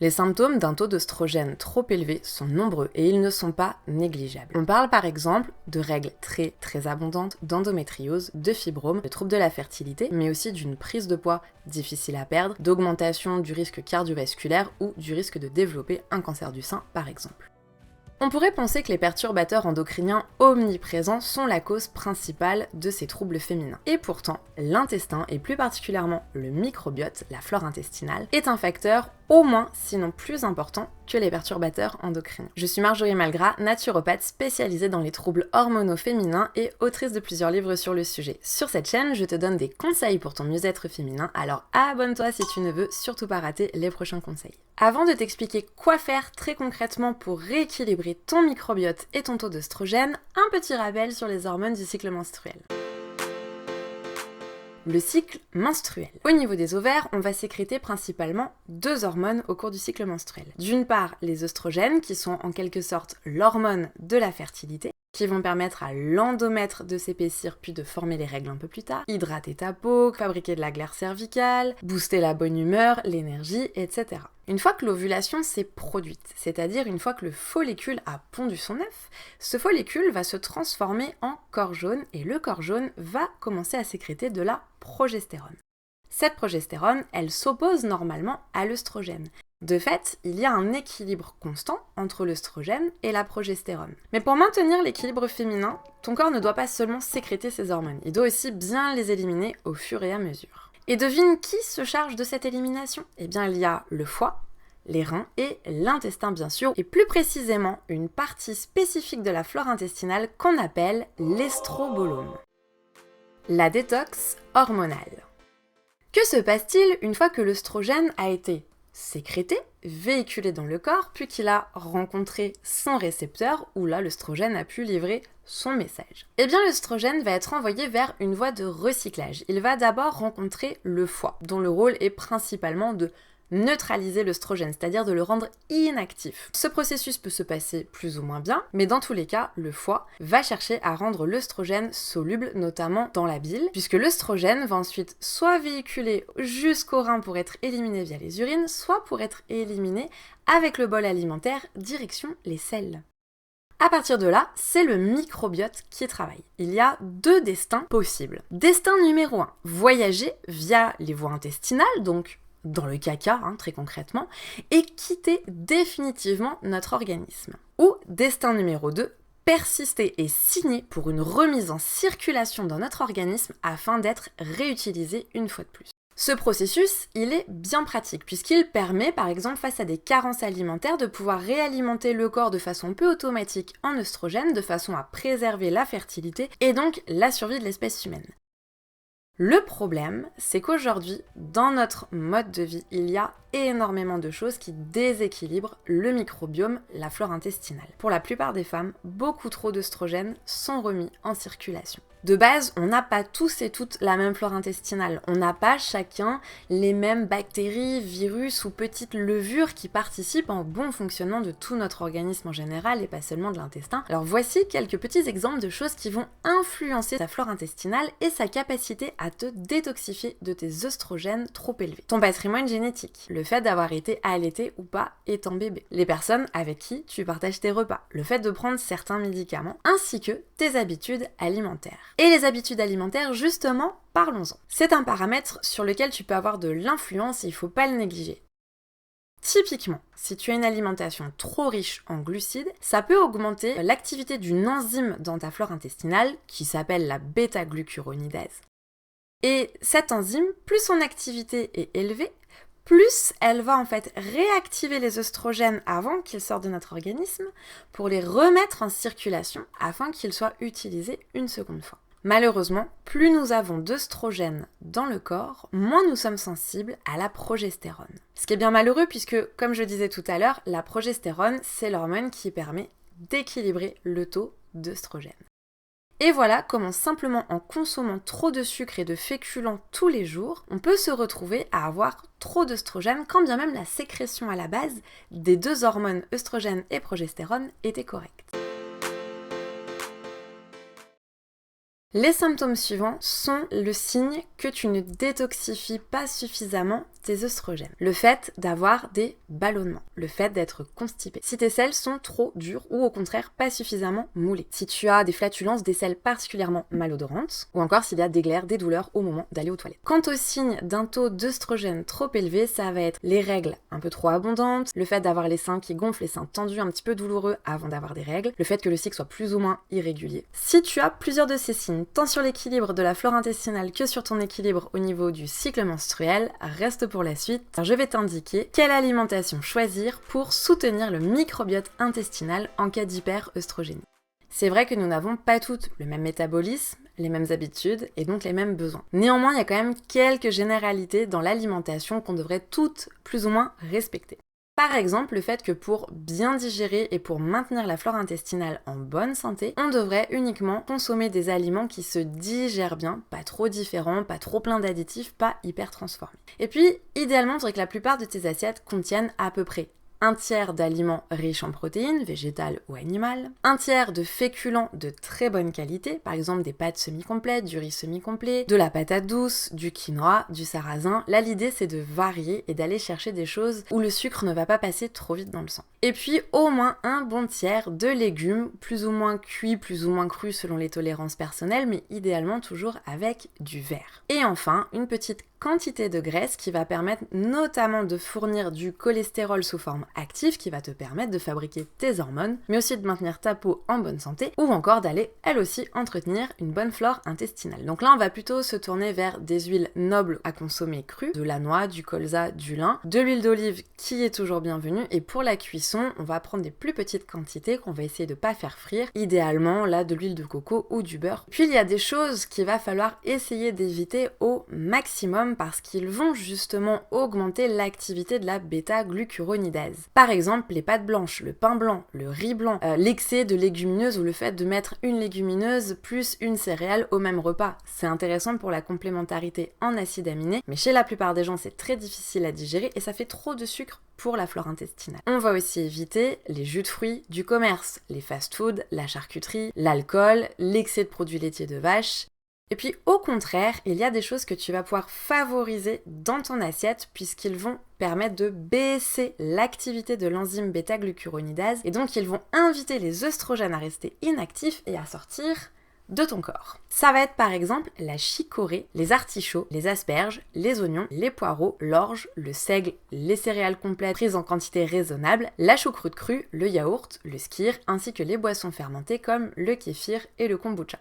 Les symptômes d'un taux d'œstrogène trop élevé sont nombreux et ils ne sont pas négligeables. On parle par exemple de règles très abondantes, d'endométriose, de fibromes, de troubles de la fertilité, mais aussi d'une prise de poids difficile à perdre, d'augmentation du risque cardiovasculaire ou du risque de développer un cancer du sein par exemple. On pourrait penser que les perturbateurs endocriniens omniprésents sont la cause principale de ces troubles féminins. Et pourtant, l'intestin, et plus particulièrement le microbiote, la flore intestinale, est un facteur au moins, sinon plus important, que les perturbateurs endocriniens. Je suis Marjorie Malgras, naturopathe spécialisée dans les troubles hormonaux féminins et autrice de plusieurs livres sur le sujet. Sur cette chaîne, je te donne des conseils pour ton mieux-être féminin, alors abonne-toi si tu ne veux surtout pas rater les prochains conseils. Avant de t'expliquer quoi faire très concrètement pour rééquilibrer ton microbiote et ton taux d'œstrogène, un petit rappel sur les hormones du cycle menstruel. Le cycle menstruel. Au niveau des ovaires, on va sécréter principalement deux hormones au cours du cycle menstruel. D'une part, les œstrogènes, qui sont en quelque sorte l'hormone de la fertilité, qui vont permettre à l'endomètre de s'épaissir puis de former les règles un peu plus tard, hydrater ta peau, fabriquer de la glaire cervicale, booster la bonne humeur, l'énergie, etc. Une fois que l'ovulation s'est produite, c'est-à-dire une fois que le follicule a pondu son œuf, ce follicule va se transformer en corps jaune et le corps jaune va commencer à sécréter de la progestérone. Cette progestérone, elle s'oppose normalement à l'œstrogène. De fait, il y a un équilibre constant entre l'œstrogène et la progestérone. Mais pour maintenir l'équilibre féminin, ton corps ne doit pas seulement sécréter ces hormones, il doit aussi bien les éliminer au fur et à mesure. Et devine qui se charge de cette élimination ? Eh bien, il y a le foie, les reins et l'intestin bien sûr, et plus précisément une partie spécifique de la flore intestinale qu'on appelle l'estrobolome. La détox hormonale. Que se passe-t-il une fois que l'œstrogène a été sécrété, véhiculé dans le corps, puis qu'il a rencontré son récepteur, où là l'œstrogène a pu livrer son message? Eh bien l'œstrogène va être envoyé vers une voie de recyclage. Il va d'abord rencontrer le foie, dont le rôle est principalement de neutraliser l'œstrogène, c'est-à-dire de le rendre inactif. Ce processus peut se passer plus ou moins bien, mais dans tous les cas, le foie va chercher à rendre l'œstrogène soluble, notamment dans la bile, puisque l'œstrogène va ensuite soit véhiculer jusqu'au rein pour être éliminé via les urines, soit pour être éliminé avec le bol alimentaire direction les selles. À partir de là, c'est le microbiote qui travaille. Il y a deux destins possibles. Destin numéro 1, voyager via les voies intestinales, donc dans le caca, très concrètement, et quitter définitivement notre organisme. Ou destin numéro 2, persister et signer pour une remise en circulation dans notre organisme afin d'être réutilisé une fois de plus. Ce processus, il est bien pratique puisqu'il permet, par exemple, face à des carences alimentaires, de pouvoir réalimenter le corps de façon peu automatique en œstrogène, de façon à préserver la fertilité et donc la survie de l'espèce humaine. Le problème, c'est qu'aujourd'hui, dans notre mode de vie, il y a énormément de choses qui déséquilibrent le microbiome, la flore intestinale. Pour la plupart des femmes, beaucoup trop d'œstrogènes sont remis en circulation. De base, on n'a pas tous et toutes la même flore intestinale. On n'a pas chacun les mêmes bactéries, virus ou petites levures qui participent au bon fonctionnement de tout notre organisme en général et pas seulement de l'intestin. Alors voici quelques petits exemples de choses qui vont influencer ta flore intestinale et sa capacité à te détoxifier de tes œstrogènes trop élevés. Ton patrimoine génétique, le fait d'avoir été allaité ou pas étant bébé, les personnes avec qui tu partages tes repas, le fait de prendre certains médicaments, ainsi que tes habitudes alimentaires. Et les habitudes alimentaires, justement, parlons-en. C'est un paramètre sur lequel tu peux avoir de l'influence et il ne faut pas le négliger. Typiquement, si tu as une alimentation trop riche en glucides, ça peut augmenter l'activité d'une enzyme dans ta flore intestinale qui s'appelle la bêta-glucuronidase. Et cette enzyme, plus son activité est élevée, plus elle va en fait réactiver les œstrogènes avant qu'ils sortent de notre organisme pour les remettre en circulation afin qu'ils soient utilisés une seconde fois. Malheureusement, plus nous avons d'œstrogènes dans le corps, moins nous sommes sensibles à la progestérone. Ce qui est bien malheureux puisque, comme je disais tout à l'heure, la progestérone, c'est l'hormone qui permet d'équilibrer le taux d'œstrogène. Et voilà comment simplement en consommant trop de sucre et de féculents tous les jours, on peut se retrouver à avoir trop d'œstrogène quand bien même la sécrétion à la base des deux hormones œstrogène et progestérone était correcte. Les symptômes suivants sont le signe que tu ne détoxifies pas suffisamment tes œstrogènes. Le fait d'avoir des ballonnements, le fait d'être constipé. Si tes selles sont trop dures ou au contraire pas suffisamment moulées. Si tu as des flatulences, des selles particulièrement malodorantes ou encore s'il y a des glaires, des douleurs au moment d'aller aux toilettes. Quant au signe d'un taux d'œstrogène trop élevé, ça va être les règles un peu trop abondantes, le fait d'avoir les seins qui gonflent, les seins tendus un petit peu douloureux avant d'avoir des règles, le fait que le cycle soit plus ou moins irrégulier. Si tu as plusieurs de ces signes, tant sur l'équilibre de la flore intestinale que sur ton équilibre au niveau du cycle menstruel, reste pour la suite, je vais t'indiquer quelle alimentation choisir pour soutenir le microbiote intestinal en cas d'hyperœstrogénie. C'est vrai que nous n'avons pas toutes le même métabolisme, les mêmes habitudes et donc les mêmes besoins. Néanmoins, il y a quand même quelques généralités dans l'alimentation qu'on devrait toutes plus ou moins respecter. Par exemple, le fait que pour bien digérer et pour maintenir la flore intestinale en bonne santé, on devrait uniquement consommer des aliments qui se digèrent bien, pas trop différents, pas trop plein d'additifs, pas hyper transformés. Et puis, idéalement, il faudrait que la plupart de tes assiettes contiennent à peu près un tiers d'aliments riches en protéines, végétales ou animales, un tiers de féculents de très bonne qualité, par exemple des pâtes semi-complètes, du riz semi-complet, de la patate douce, du quinoa, du sarrasin. Là, l'idée, c'est de varier et d'aller chercher des choses où le sucre ne va pas passer trop vite dans le sang. Et puis, au moins un bon tiers de légumes, plus ou moins cuits, plus ou moins crus selon les tolérances personnelles, mais idéalement toujours avec du vert. Et enfin, une petite quantité de graisse qui va permettre notamment de fournir du cholestérol sous forme active qui va te permettre de fabriquer tes hormones, mais aussi de maintenir ta peau en bonne santé ou encore d'aller elle aussi entretenir une bonne flore intestinale. Donc là on va plutôt se tourner vers des huiles nobles à consommer crues, de la noix, du colza, du lin, de l'huile d'olive qui est toujours bienvenue et pour la cuisson on va prendre des plus petites quantités qu'on va essayer de pas faire frire, idéalement là de l'huile de coco ou du beurre. Puis il y a des choses qu'il va falloir essayer d'éviter au maximum parce qu'ils vont justement augmenter l'activité de la bêta-glucuronidase. Par exemple, les pâtes blanches, le pain blanc, le riz blanc, l'excès de légumineuses ou le fait de mettre une légumineuse plus une céréale au même repas. C'est intéressant pour la complémentarité en acides aminés, mais chez la plupart des gens, c'est très difficile à digérer et ça fait trop de sucre pour la flore intestinale. On va aussi éviter les jus de fruits du commerce, les fast-foods, la charcuterie, l'alcool, l'excès de produits laitiers de vache. Et puis au contraire, il y a des choses que tu vas pouvoir favoriser dans ton assiette puisqu'ils vont permettre de baisser l'activité de l'enzyme bêta-glucuronidase et donc ils vont inviter les œstrogènes à rester inactifs et à sortir de ton corps. Ça va être par exemple la chicorée, les artichauts, les asperges, les oignons, les poireaux, l'orge, le seigle, les céréales complètes prises en quantité raisonnable, la choucroute crue, le yaourt, le skyr ainsi que les boissons fermentées comme le kéfir et le kombucha.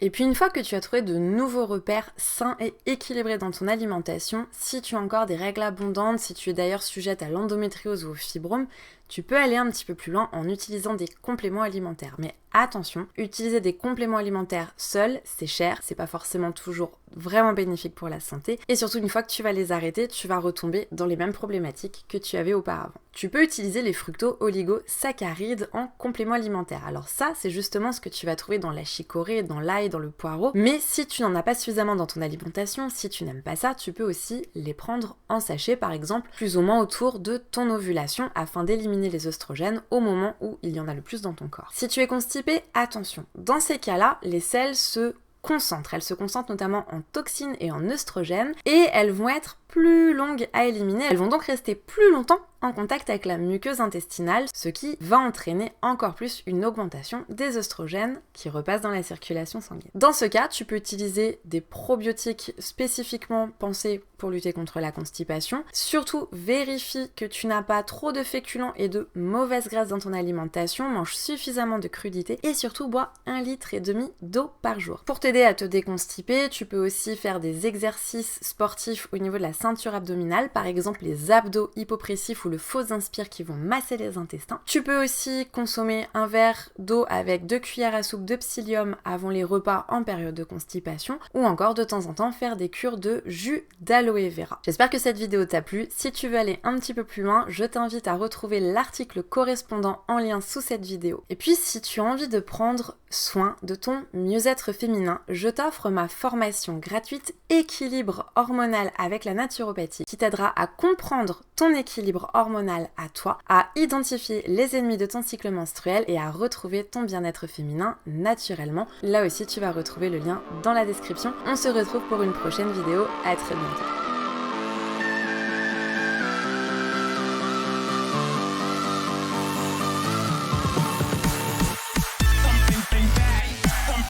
Et puis une fois que tu as trouvé de nouveaux repères sains et équilibrés dans ton alimentation, si tu as encore des règles abondantes, si tu es d'ailleurs sujette à l'endométriose ou au fibrome, tu peux aller un petit peu plus loin en utilisant des compléments alimentaires. Mais attention, utiliser des compléments alimentaires seuls, c'est cher, c'est pas forcément toujours vraiment bénéfique pour la santé. Et surtout, une fois que tu vas les arrêter, tu vas retomber dans les mêmes problématiques que tu avais auparavant. Tu peux utiliser les fructo-oligosaccharides en complément alimentaire. Alors ça, c'est justement ce que tu vas trouver dans la chicorée, dans l'ail, dans le poireau. Mais si tu n'en as pas suffisamment dans ton alimentation, si tu n'aimes pas ça, tu peux aussi les prendre en sachet, par exemple, plus ou moins autour de ton ovulation afin d'éliminer les œstrogènes au moment où il y en a le plus dans ton corps. Si tu es constipé, attention. Dans ces cas-là, les selles se concentrent. Elles se concentrent notamment en toxines et en œstrogènes et elles vont être plus longues à éliminer. Elles vont donc rester plus longtemps en contact avec la muqueuse intestinale, ce qui va entraîner encore plus une augmentation des œstrogènes qui repassent dans la circulation sanguine. Dans ce cas, tu peux utiliser des probiotiques spécifiquement pensés pour lutter contre la constipation. Surtout, vérifie que tu n'as pas trop de féculents et de mauvaises graisses dans ton alimentation, mange suffisamment de crudités et surtout bois 1,5 litre d'eau par jour. Pour t'aider à te déconstiper, tu peux aussi faire des exercices sportifs au niveau de la ceinture abdominale, par exemple les abdos hypopressifs ou le faux inspire qui vont masser les intestins. Tu peux aussi consommer un verre d'eau avec 2 cuillères à soupe de psyllium avant les repas en période de constipation ou encore de temps en temps faire des cures de jus d'aloe vera. J'espère que cette vidéo t'a plu. Si tu veux aller un petit peu plus loin, je t'invite à retrouver l'article correspondant en lien sous cette vidéo. Et puis si tu as envie de prendre soin de ton mieux-être féminin, je t'offre ma formation gratuite Équilibre hormonal avec la naturopathie qui t'aidera à comprendre ton équilibre hormonal à toi, à identifier les ennemis de ton cycle menstruel et à retrouver ton bien-être féminin naturellement. Là aussi, tu vas retrouver le lien dans la description. On se retrouve pour une prochaine vidéo. À très bientôt.